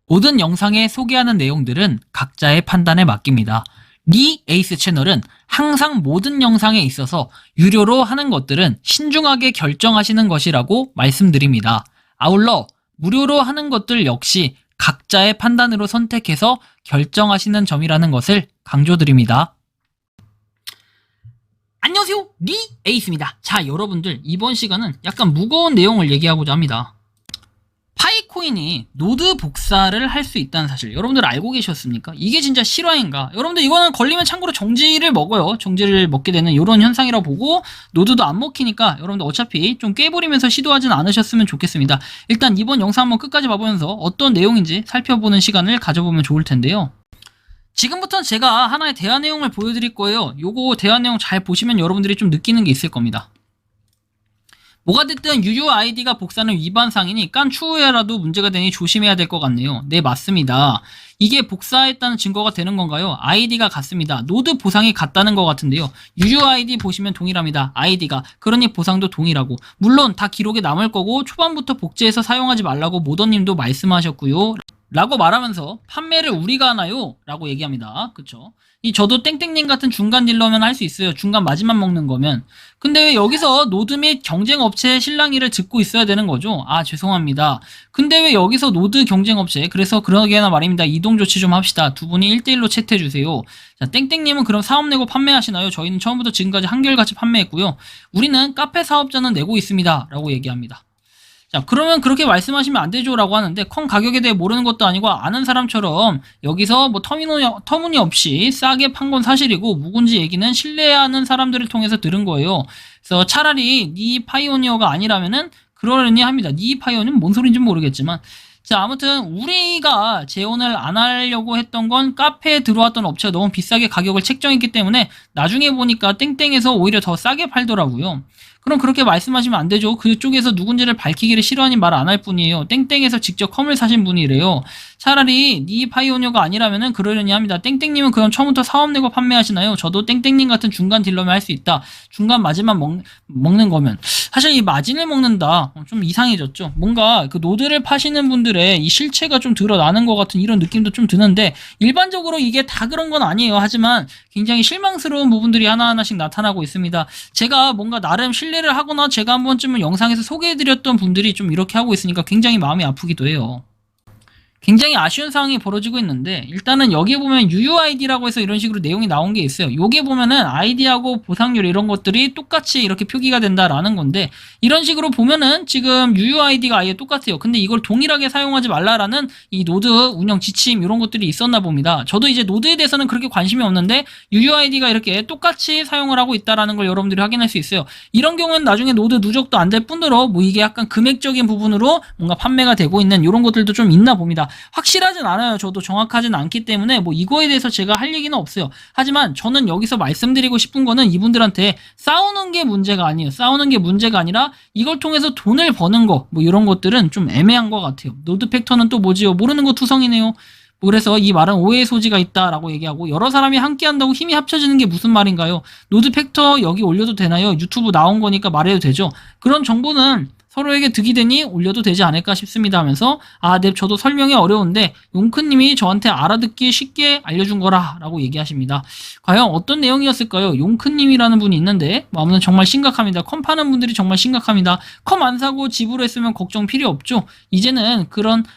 모든 영상에 소개하는 내용들은 각자의 판단에 맡깁니다. 리 에이스 채널은 항상 모든 영상에 있어서 유료로 하는 것들은 신중하게 결정하시는 것이라고 말씀드립니다. 아울러 무료로 하는 것들 역시 각자의 판단으로 선택해서 결정하시는 점이라는 것을 강조드립니다. 안녕하세요, 리 에이스입니다. 자, 여러분들, 이번 시간은 약간 무거운 내용을 얘기하고자 합니다. 파이코인이 노드 복사를 할 수 있다는 사실 여러분들 알고 계셨습니까? 이게 진짜 실화인가? 여러분들 이거는 걸리면 참고로 정지를 먹어요. 정지를 먹게 되는 이런 현상이라고 보고, 노드도 안 먹히니까 여러분들 어차피 좀 깨부리면서 시도하진 않으셨으면 좋겠습니다. 일단 이번 영상 한번 끝까지 봐보면서 어떤 내용인지 살펴보는 시간을 가져보면 좋을 텐데요. 지금부터는 제가 하나의 대화 내용을 보여드릴 거예요. 요거 대화 내용 잘 보시면 여러분들이 좀 느끼는 게 있을 겁니다. 뭐가 됐든 UUID가 복사는 위반상이니 깐 추후에라도 문제가 되니 조심해야 될 것 같네요. 네, 맞습니다. 이게 복사했다는 증거가 되는 건가요? ID가 같습니다. 노드 보상이 같다는 것 같은데요. UUID 보시면 동일합니다. ID가. 그러니 보상도 동일하고. 물론 다 기록에 남을 거고 초반부터 복제해서 사용하지 말라고 모더님도 말씀하셨고요. 라고 말하면서 판매를 우리가 하나요? 라고 얘기합니다. 그쵸? 저도 땡땡님 같은 중간 딜러면 할 수 있어요. 중간 마지막 먹는 거면. 근데 왜 여기서 노드 및 경쟁업체의 실랑이를 듣고 있어야 되는 거죠? 아, 죄송합니다. 근데 왜 여기서 노드 경쟁업체, 그래서 그러게나 말입니다. 이동조치 좀 합시다. 두 분이 1대1로 채트해주세요. 자, 땡땡님은 그럼 사업 내고 판매하시나요? 저희는 처음부터 지금까지 한결같이 판매했고요. 우리는 카페 사업자는 내고 있습니다. 라고 얘기합니다. 자, 그러면 그렇게 말씀하시면 안 되죠 라고 하는데, 컴 가격에 대해 모르는 것도 아니고 아는 사람처럼 여기서 뭐 터무니없이 싸게 판 건 사실이고 묵은지 얘기는 신뢰하는 사람들을 통해서 들은 거예요. 그래서 차라리 니 파이오니어가 아니라면은 그러려니 합니다. 니 파이오니어는 뭔 소린지 모르겠지만, 자, 아무튼 우리가 재원을 안 하려고 했던 건 카페에 들어왔던 업체가 너무 비싸게 가격을 책정했기 때문에 나중에 보니까 땡땡에서 오히려 더 싸게 팔더라고요. 그럼 그렇게 말씀하시면 안 되죠. 그쪽에서 누군지를 밝히기를 싫어하니 말 안 할 뿐이에요. 땡땡에서 직접 컴을 사신 분이래요. 차라리 니 파이오니어가 아니라면은 그러려니 합니다. 땡땡님은 그럼 처음부터 사업 내고 판매하시나요? 저도 땡땡님 같은 중간 딜러면 할 수 있다. 중간 마진만 먹는 거면. 사실 이 마진을 먹는다, 좀 이상해졌죠. 뭔가 그 노드를 파시는 분들의 이 실체가 좀 드러나는 것 같은 이런 느낌도 좀 드는데, 일반적으로 이게 다 그런 건 아니에요. 하지만 굉장히 실망스러운 부분들이 하나하나씩 나타나고 있습니다. 제가 뭔가 나름 신뢰를 하거나 제가 한 번쯤은 영상에서 소개해드렸던 분들이 좀 이렇게 하고 있으니까 굉장히 마음이 아프기도 해요. 굉장히 아쉬운 상황이 벌어지고 있는데, 일단은 여기에 보면 UUID라고 해서 이런 식으로 내용이 나온 게 있어요. 여기에 보면은 아이디하고 보상률 이런 것들이 똑같이 이렇게 표기가 된다라는 건데, 이런 식으로 보면은 지금 UUID가 아예 똑같아요. 근데 이걸 동일하게 사용하지 말라라는 이 노드 운영 지침 이런 것들이 있었나 봅니다. 저도 이제 노드에 대해서는 그렇게 관심이 없는데 UUID가 이렇게 똑같이 사용을 하고 있다라는 걸 여러분들이 확인할 수 있어요. 이런 경우는 나중에 노드 누적도 안 될 뿐더러 뭐 이게 약간 금액적인 부분으로 뭔가 판매가 되고 있는 이런 것들도 좀 있나 봅니다. 확실하진 않아요. 저도 정확하진 않기 때문에 뭐 이거에 대해서 제가 할 얘기는 없어요. 하지만 저는 여기서 말씀드리고 싶은 거는 이분들한테 싸우는 게 문제가 아니에요. 싸우는 게 문제가 아니라 이걸 통해서 돈을 버는 거, 뭐 이런 것들은 좀 애매한 것 같아요. 노드 팩터는 또 뭐지요? 모르는 거 투성이네요. 그래서 이 말은 오해의 소지가 있다라고 얘기하고, 여러 사람이 함께 한다고 힘이 합쳐지는 게 무슨 말인가요? 노드 팩터 여기 올려도 되나요? 유튜브 나온 거니까 말해도 되죠. 그런 정보는 서로에게 득이 되니 올려도 되지 않을까 싶습니다 하면서, 아, 네, 저도 설명이 어려운데 용크님이 저한테 알아듣기 쉽게 알려준 거라 라고 얘기하십니다. 과연 어떤 내용이었을까요? 용크님이라는 분이 있는데 마음은 정말 심각합니다. 컴 파는 분들이 정말 심각합니다. 컴 안 사고 지불했으면 걱정 필요 없죠. 이제는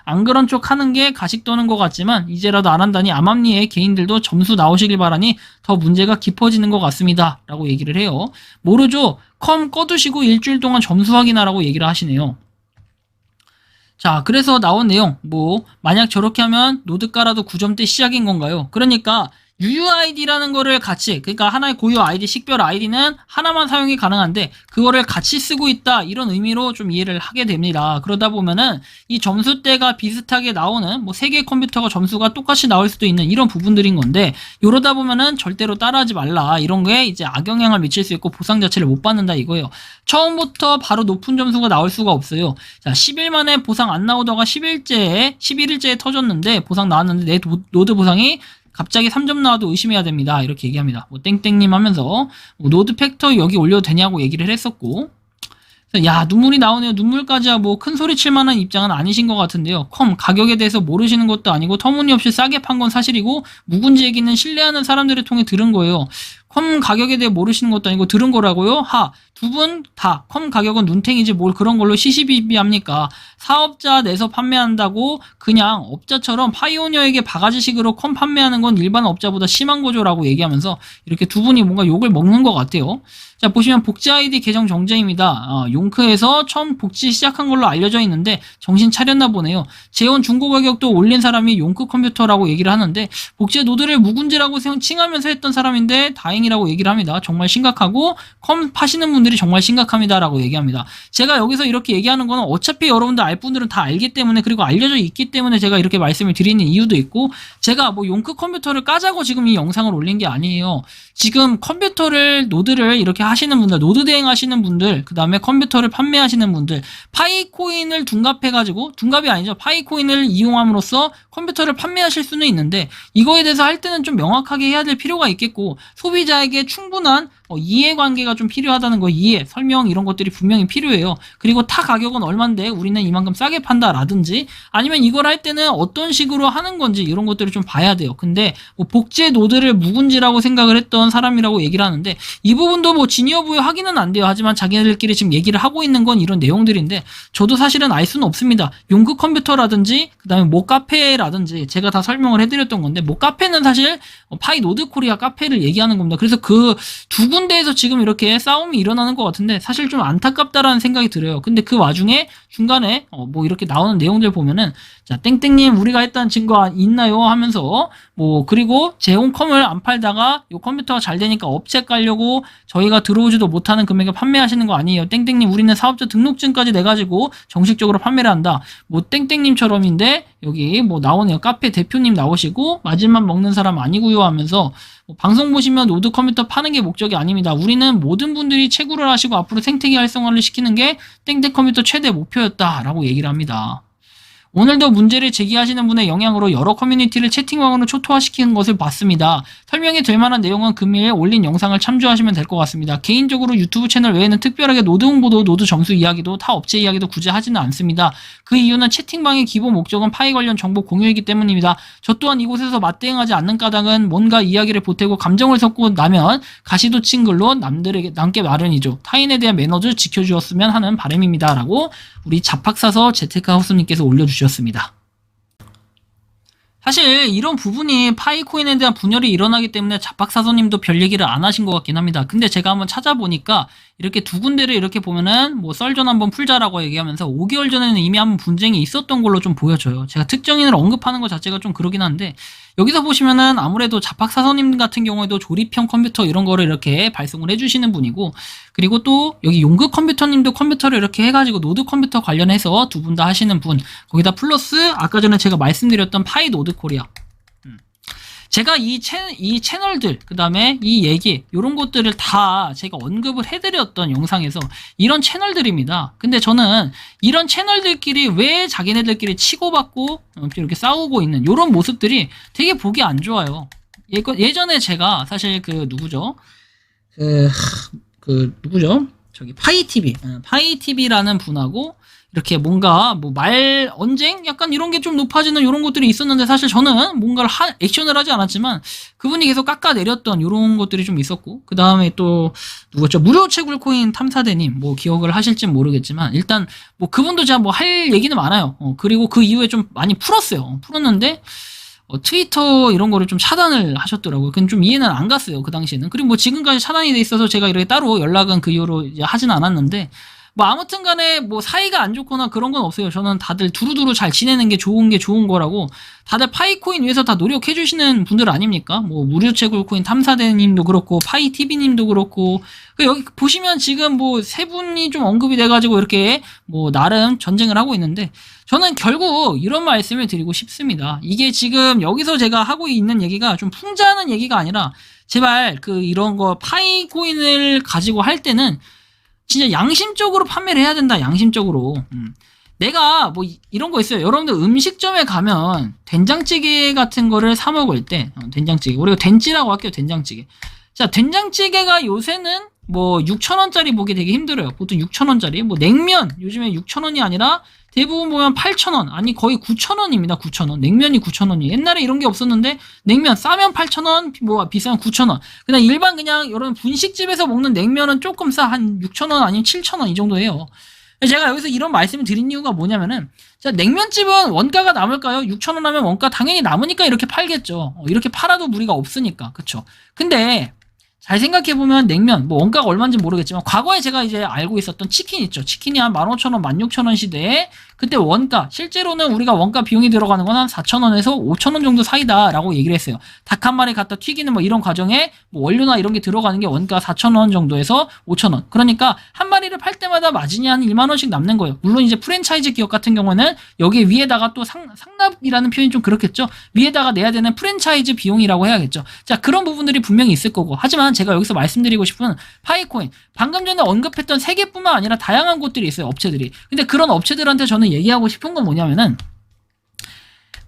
안 그런 쪽 하는 게 가식 도는 것 같지만 이제라도 안 한다니 암암리의 개인들도 점수 나오시길 바라니 더 문제가 깊어지는 것 같습니다 라고 얘기를 해요. 모르죠. 컴 꺼두시고 일주일 동안 점수 확인하라고 얘기를 하시네요. 자, 그래서 나온 내용, 만약 저렇게 하면 노드 깔아도 9점대 시작인 건가요? 그러니까 UUID라는 거를 같이, 그러니까 하나의 고유 아이디, 식별 아이디는 하나만 사용이 가능한데 그거를 같이 쓰고 있다, 이런 의미로 좀 이해를 하게 됩니다. 그러다 보면은 이 점수대가 비슷하게 나오는 세 개의 컴퓨터가 점수가 똑같이 나올 수도 있는 이런 부분들인 건데, 이러다 보면은 절대로 따라하지 말라, 이런 게 이제 악영향을 미칠 수 있고 보상 자체를 못 받는다 이거예요. 처음부터 바로 높은 점수가 나올 수가 없어요. 자, 10일 만에 보상 안 나오다가 11일째에 터졌는데 보상 나왔는데 내 노드 보상이 갑자기 3점 나와도 의심해야 됩니다. 이렇게 얘기합니다. 땡땡님 하면서 노드 팩터 여기 올려도 되냐고 얘기를 했었고, 야, 눈물이 나오네요. 눈물까지야 뭐 큰 소리 칠 만한 입장은 아니신 것 같은데요. 컴 가격에 대해서 모르시는 것도 아니고 터무니없이 싸게 판 건 사실이고 묵은지 얘기는 신뢰하는 사람들을 통해 들은 거예요. 컴 가격에 대해 모르시는 것도 아니고 들은 거라고요? 두 분 다 컴 가격은 눈탱이지 뭘 그런 걸로 시시비비합니까? 사업자 내서 판매한다고 그냥 업자처럼 파이오니어에게 바가지식으로 컴 판매하는 건 일반 업자보다 심한 거죠 라고 얘기하면서 이렇게 두 분이 뭔가 욕을 먹는 것 같아요. 자, 보시면 복지 아이디 계정 정정입니다. 용크에서 처음 복지 시작한 걸로 알려져 있는데 정신 차렸나 보네요. 재원 중고 가격도 올린 사람이 용크 컴퓨터라고 얘기를 하는데 복지 노드를 묵은지라고 칭하면서 했던 사람인데 다행이라고 얘기를 합니다. 정말 심각하고 컴 파시는 분들이 정말 심각합니다 라고 얘기합니다. 제가 여기서 이렇게 얘기하는 거는 어차피 여러분들 알 분들은 다 알기 때문에 그리고 알려져 있기 때문에 제가 이렇게 말씀을 드리는 이유도 있고 제가 뭐 용크 컴퓨터를 까자고 지금 이 영상을 올린 게 아니에요. 지금 컴퓨터를 노드를 이렇게 하시는 분들, 노드 대행 하시는 분들, 그 다음에 컴퓨터를 판매하시는 분들, 파이코인을 둔갑해가지고, 둔갑이 아니죠. 파이코인을 이용함으로써 컴퓨터를 판매하실 수는 있는데, 이거에 대해서 할 때는 좀 명확하게 해야 될 필요가 있겠고, 소비자에게 충분한 이해관계가 좀 필요하다는 거, 이해, 설명 이런 것들이 분명히 필요해요. 그리고 타 가격은 얼만데 우리는 이만큼 싸게 판다라든지 아니면 이걸 할 때는 어떤 식으로 하는 건지 이런 것들을 좀 봐야 돼요. 근데 뭐 복제 노드를 묵은지라고 생각을 했던 사람이라고 얘기를 하는데 이 부분도 뭐 진위어 부여 확인은 안 돼요. 하지만 자기네들끼리 지금 얘기를 하고 있는 건 이런 내용들인데 저도 사실은 알 수는 없습니다. 용크 컴퓨터라든지 그 다음에 모 카페라든지 제가 다 설명을 해드렸던 건데 모 카페는 사실 파이 노드 코리아 카페를 얘기하는 겁니다. 그래서 그 두 군데에서 지금 이렇게 싸움이 일어나는 것 같은데 사실 좀 안타깝다라는 생각이 들어요. 근데 그 와중에 중간에 뭐 이렇게 나오는 내용들 보면은 자 땡땡님 우리가 했다는 증거 있나요? 하면서 뭐 그리고 제온컴을 안 팔다가 이 컴퓨터가 잘 되니까 업체 깔려고 저희가 들어오지도 못하는 금액에 판매하시는 거 아니에요. 땡땡님 우리는 사업자 등록증까지 내가지고 정식적으로 판매를 한다. 뭐 땡땡님처럼인데 여기 뭐 나오네요. 카페 대표님 나오시고 마진만 먹는 사람 아니고요 하면서 방송 보시면 노드 컴퓨터 파는 게 목적이 아닙니다. 우리는 모든 분들이 채굴을 하시고 앞으로 생태계 활성화를 시키는 게 땡땡 컴퓨터 최대 목표였다라고 얘기를 합니다. 오늘도 문제를 제기하시는 분의 영향으로 여러 커뮤니티를 채팅방으로 초토화시키는 것을 봤습니다. 설명이 될 만한 내용은 금일 올린 영상을 참조하시면 될 것 같습니다. 개인적으로 유튜브 채널 외에는 특별하게 노드 홍보도 노드 점수 이야기도 타 업체 이야기도 굳이 하지는 않습니다. 그 이유는 채팅방의 기본 목적은 파이 관련 정보 공유이기 때문입니다. 저 또한 이곳에서 맞대응하지 않는 까닭은 뭔가 이야기를 보태고 감정을 섞고 나면 가시도 친 글로 남들에게 남게 마련이죠. 타인에 대한 매너를 지켜주었으면 하는 바람입니다. 라고 우리 잡학사서 재테크하우스님께서 올려주셨습니다. 사실 이런 부분이 파이코인에 대한 분열이 일어나기 때문에 잡학사서님도 별 얘기를 안 하신 것 같긴 합니다. 근데 제가 한번 찾아보니까 이렇게 두 군데를 이렇게 보면은 뭐 썰전 한번 풀자라고 얘기하면서 5개월 전에는 이미 한번 분쟁이 있었던 걸로 좀 보여져요. 제가 특정인을 언급하는 것 자체가 좀 그러긴 한데 여기서 보시면은 아무래도 잡학사서님 같은 경우에도 조립형 컴퓨터 이런 거를 이렇게 발송을 해주시는 분이고 그리고 또 여기 용급 컴퓨터님도 컴퓨터를 이렇게 해가지고 노드 컴퓨터 관련해서 두 분 다 하시는 분 거기다 플러스 아까 전에 제가 말씀드렸던 파이 노드 코리아 제가 이 채널들 그 다음에 이 얘기 이런 것들을 다 제가 언급을 해드렸던 영상에서 이런 채널들입니다. 근데 저는 이런 채널들끼리 왜 자기네들끼리 치고받고 이렇게 싸우고 있는 이런 모습들이 되게 보기 안 좋아요. 예전에 제가 사실 그 누구죠? 누구죠? 저기 파이TV라는 분하고 이렇게 뭔가 뭐 말 언쟁 약간 이런 게 좀 높아지는 이런 것들이 있었는데 사실 저는 뭔가를 액션을 하지 않았지만 그분이 계속 깎아내렸던 이런 것들이 좀 있었고 그 다음에 또 누구였죠? 무료 채굴코인 탐사대님 뭐 기억을 하실지 모르겠지만 일단 뭐 그분도 제가 뭐 할 얘기는 많아요. 그리고 그 이후에 좀 많이 풀었는데 트위터 이런 거를 좀 차단을 하셨더라고요. 그건 좀 이해는 안 갔어요. 그 당시에는. 그리고 뭐 지금까지 차단이 돼 있어서 제가 이렇게 따로 연락은 그 이후로 이제 하진 않았는데 뭐 아무튼 간에 뭐 사이가 안 좋거나 그런 건 없어요. 저는 다들 두루두루 잘 지내는 게 좋은 거라고 다들 파이코인 위해서 다 노력해 주시는 분들 아닙니까? 뭐 무료 채굴코인 탐사대님도 그렇고 파이TV님도 그렇고 여기 보시면 지금 뭐 세 분이 좀 언급이 돼가지고 이렇게 뭐 나름 전쟁을 하고 있는데 저는 결국 이런 말씀을 드리고 싶습니다. 이게 지금 여기서 제가 하고 있는 얘기가 좀 풍자하는 얘기가 아니라 제발 그 이런 거 파이코인을 가지고 할 때는 진짜 양심적으로 판매를 해야 된다. 양심적으로. 내가 뭐 이런 거 있어요. 여러분들 음식점에 가면 된장찌개 같은 거를 사 먹을 때 된장찌개 우리가 된찌라고 할게요. 된장찌개. 자 된장찌개가 요새는 뭐 6,000원짜리 보기 되게 힘들어요. 보통 6,000원짜리 뭐 냉면 요즘에 6,000원이 아니라 대부분 보면 8,000원 아니 거의 9,000원입니다. 9,000원 냉면이 9,000원이 옛날에 이런 게 없었는데 냉면 싸면 8,000원 뭐 비싸면 9,000원 그냥 일반 그냥 이런 분식집에서 먹는 냉면은 조금 싸 한 6,000원 아니면 7,000원 이 정도 해요. 제가 여기서 이런 말씀을 드린 이유가 뭐냐면은 자 냉면집은 원가가 남을까요? 6,000원 하면 원가 당연히 남으니까 이렇게 팔겠죠. 이렇게 팔아도 무리가 없으니까 그쵸? 근데 잘 생각해보면 냉면 뭐 원가가 얼마인지 모르겠지만 과거에 제가 이제 알고 있었던 치킨 있죠. 치킨이 한 15,000원, 16,000원 시대에 그때 원가 실제로는 우리가 원가 비용이 들어가는 건 한 4,000원에서 5,000원 정도 사이다라고 얘기를 했어요. 닭 한 마리 갖다 튀기는 뭐 이런 과정에 뭐 원료나 이런 게 들어가는 게 원가 4,000원 정도에서 5,000원. 그러니까 한 마리를 팔 때마다 마진이 한 1만 원씩 남는 거예요. 물론 이제 프랜차이즈 기업 같은 경우는 여기 위에다가 또 상납이라는 표현이 좀 그렇겠죠. 위에다가 내야 되는 프랜차이즈 비용이라고 해야겠죠. 자 그런 부분들이 분명히 있을 거고 하지만 제가 여기서 말씀드리고 싶은 파이코인 방금 전에 언급했던 세 개뿐만 아니라 다양한 곳들이 있어요. 업체들이. 근데 그런 업체들한테 저는 얘기하고 싶은 건 뭐냐면은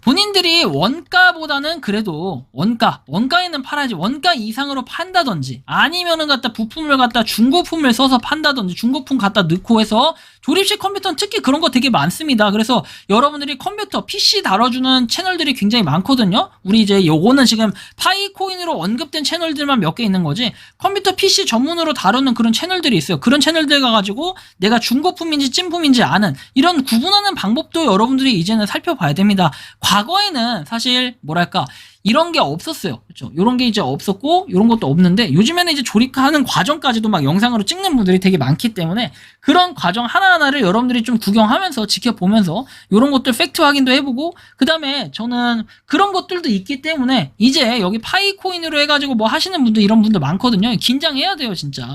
본인들이 원가보다는 그래도 원가에는 팔아야지 원가 이상으로 판다든지 아니면은 갖다 부품을 갖다 중고품을 써서 판다든지 중고품 갖다 넣고 해서 조립식 컴퓨터는 특히 그런 거 되게 많습니다. 그래서 여러분들이 컴퓨터 PC 다뤄주는 채널들이 굉장히 많거든요. 우리 이제 요거는 지금 파이코인으로 언급된 채널들만 몇 개 있는 거지 컴퓨터 PC 전문으로 다루는 그런 채널들이 있어요. 그런 채널들 가가지고 내가 중고품인지 찐품인지 아는 이런 구분하는 방법도 여러분들이 이제는 살펴봐야 됩니다. 과거에는 사실 뭐랄까 이런 게 없었어요. 그렇죠? 이런 게 이제 없었고 이런 것도 없는데 요즘에는 이제 조립하는 과정까지도 막 영상으로 찍는 분들이 되게 많기 때문에 그런 과정 하나하나를 여러분들이 좀 구경하면서 지켜보면서 이런 것들 팩트 확인도 해보고 그 다음에 저는 그런 것들도 있기 때문에 이제 여기 파이코인으로 해가지고 뭐 하시는 분들 이런 분들 많거든요. 긴장해야 돼요 진짜.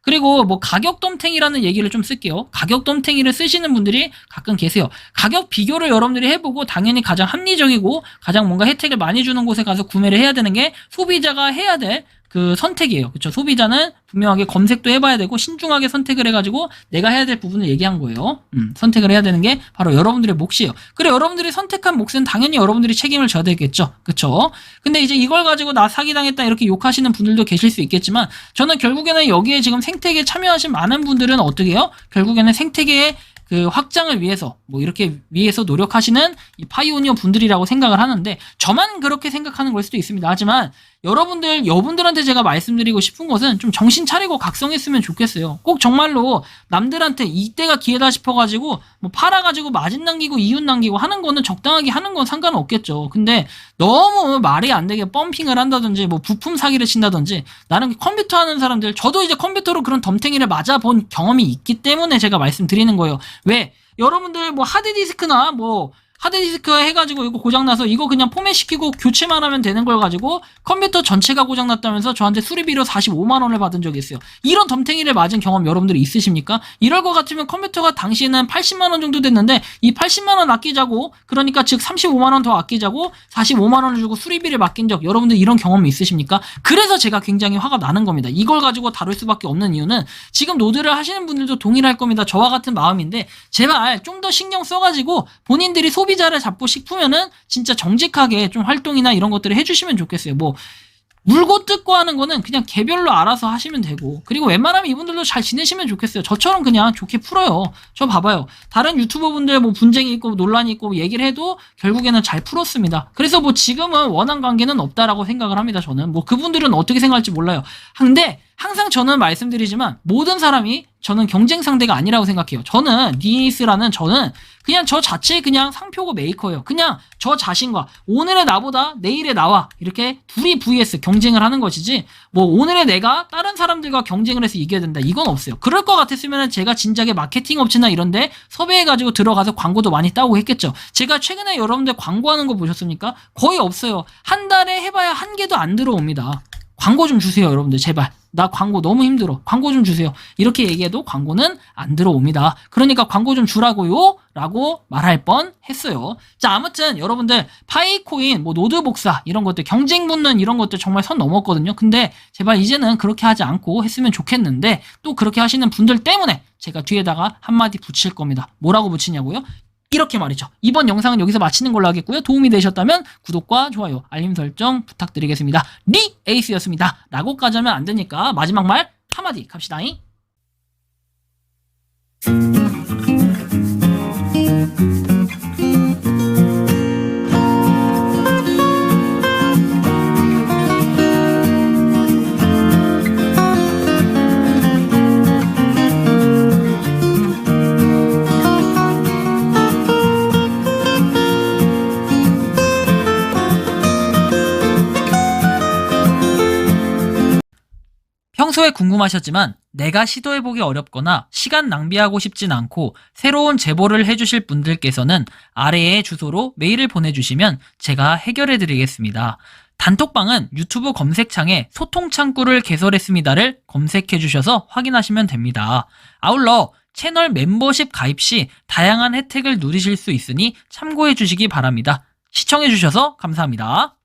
그리고 뭐 가격 덤탱이라는 얘기를 좀 쓸게요. 가격 덤탱이를 쓰시는 분들이 가끔 계세요. 가격 비교를 여러분들이 해보고 당연히 가장 합리적이고 가장 뭔가 혜택을 많이 주는 곳에 가서 구매를 해야 되는 게 소비자가 해야 될 그 선택이에요. 그렇죠? 소비자는 분명하게 검색도 해봐야 되고 신중하게 선택을 해가지고 내가 해야 될 부분을 얘기한 거예요. 선택을 해야 되는 게 바로 여러분들의 몫이에요. 그래 여러분들이 선택한 몫은 당연히 여러분들이 책임을 져야 되겠죠. 그렇죠? 근데 이제 이걸 가지고 나 사기당했다 이렇게 욕하시는 분들도 계실 수 있겠지만 저는 결국에는 여기에 지금 생태계에 참여하신 많은 분들은 어떻게 해요? 결국에는 생태계의 그 확장을 위해서 뭐 이렇게 위해서 노력하시는 이 파이오니어 분들이라고 생각을 하는데 저만 그렇게 생각하는 걸 수도 있습니다. 하지만 여러분들한테 제가 말씀드리고 싶은 것은 좀 정신 차리고 각성했으면 좋겠어요. 꼭 정말로 남들한테 이때가 기회다 싶어가지고 뭐 팔아가지고 마진 남기고 이윤 남기고 하는 거는 적당하게 하는 건 상관은 없겠죠. 근데 너무 말이 안 되게 펌핑을 한다든지 뭐 부품 사기를 친다든지 나는 컴퓨터 하는 사람들 저도 이제 컴퓨터로 그런 덤탱이를 맞아본 경험이 있기 때문에 제가 말씀드리는 거예요. 왜? 여러분들 뭐 하드디스크나 뭐 하드디스크 해가지고 이거 고장나서 이거 그냥 포맷시키고 교체만 하면 되는 걸 가지고 컴퓨터 전체가 고장났다면서 저한테 수리비로 45만 원을 받은 적이 있어요. 이런 덤탱이를 맞은 경험 여러분들이 있으십니까? 이럴 것 같으면 컴퓨터가 당시에는 80만 원 정도 됐는데 이 80만 원 아끼자고 그러니까 즉 35만 원 더 아끼자고 45만 원을 주고 수리비를 맡긴 적 여러분들 이런 경험이 있으십니까? 그래서 제가 굉장히 화가 나는 겁니다. 이걸 가지고 다룰 수밖에 없는 이유는 지금 노드를 하시는 분들도 동일할 겁니다. 저와 같은 마음인데 제발 좀 더 신경 써가지고 본인들이 소비자를 잡고 싶으면은 진짜 정직하게 좀 활동이나 이런 것들을 해주시면 좋겠어요. 뭐 물고 뜯고 하는 거는 그냥 개별로 알아서 하시면 되고 그리고 웬만하면 이분들도 잘 지내시면 좋겠어요. 저처럼 그냥 좋게 풀어요. 저 봐봐요. 다른 유튜버분들 뭐 분쟁이 있고 논란이 있고 얘기를 해도 결국에는 잘 풀었습니다. 그래서 뭐 지금은 원한 관계는 없다라고 생각을 합니다. 저는 뭐 그분들은 어떻게 생각할지 몰라요. 근데 항상 저는 말씀드리지만 모든 사람이 저는 경쟁 상대가 아니라고 생각해요. 저는 니스라는 저는 그냥 저 자체의 그냥 상표고 메이커예요. 그냥 저 자신과 오늘의 나보다 내일의 나와 이렇게 둘이 vs 경쟁을 하는 것이지 뭐 오늘의 내가 다른 사람들과 경쟁을 해서 이겨야 된다 이건 없어요. 그럴 것 같았으면 제가 진작에 마케팅 업체나 이런데 섭외해가지고 들어가서 광고도 많이 따고 했겠죠. 제가 최근에 여러분들 광고하는 거 보셨습니까? 거의 없어요. 한 달에 해봐야 한 개도 안 들어옵니다. 광고 좀 주세요 여러분들 제발. 나 광고 너무 힘들어. 광고 좀 주세요. 이렇게 얘기해도 광고는 안 들어옵니다. 그러니까 광고 좀 주라고요 라고 말할 뻔 했어요. 자 아무튼 여러분들 파이코인 뭐 노드 복사 이런 것들 경쟁 붙는 이런 것들 정말 선 넘었거든요. 근데 제발 이제는 그렇게 하지 않고 했으면 좋겠는데 또 그렇게 하시는 분들 때문에 제가 뒤에다가 한마디 붙일 겁니다. 뭐라고 붙이냐고요? 이렇게 말이죠. 이번 영상은 여기서 마치는 걸로 하겠고요. 도움이 되셨다면 구독과 좋아요, 알림 설정 부탁드리겠습니다. 리 에이스였습니다. 라고까지 하면 안 되니까 마지막 말 3마디 갑시다잉. 평소에 궁금하셨지만 내가 시도해보기 어렵거나 시간 낭비하고 싶진 않고 새로운 제보를 해주실 분들께서는 아래의 주소로 메일을 보내주시면 제가 해결해드리겠습니다. 단톡방은 유튜브 검색창에 소통창구를 개설했습니다를 검색해주셔서 확인하시면 됩니다. 아울러 채널 멤버십 가입 시 다양한 혜택을 누리실 수 있으니 참고해주시기 바랍니다. 시청해주셔서 감사합니다.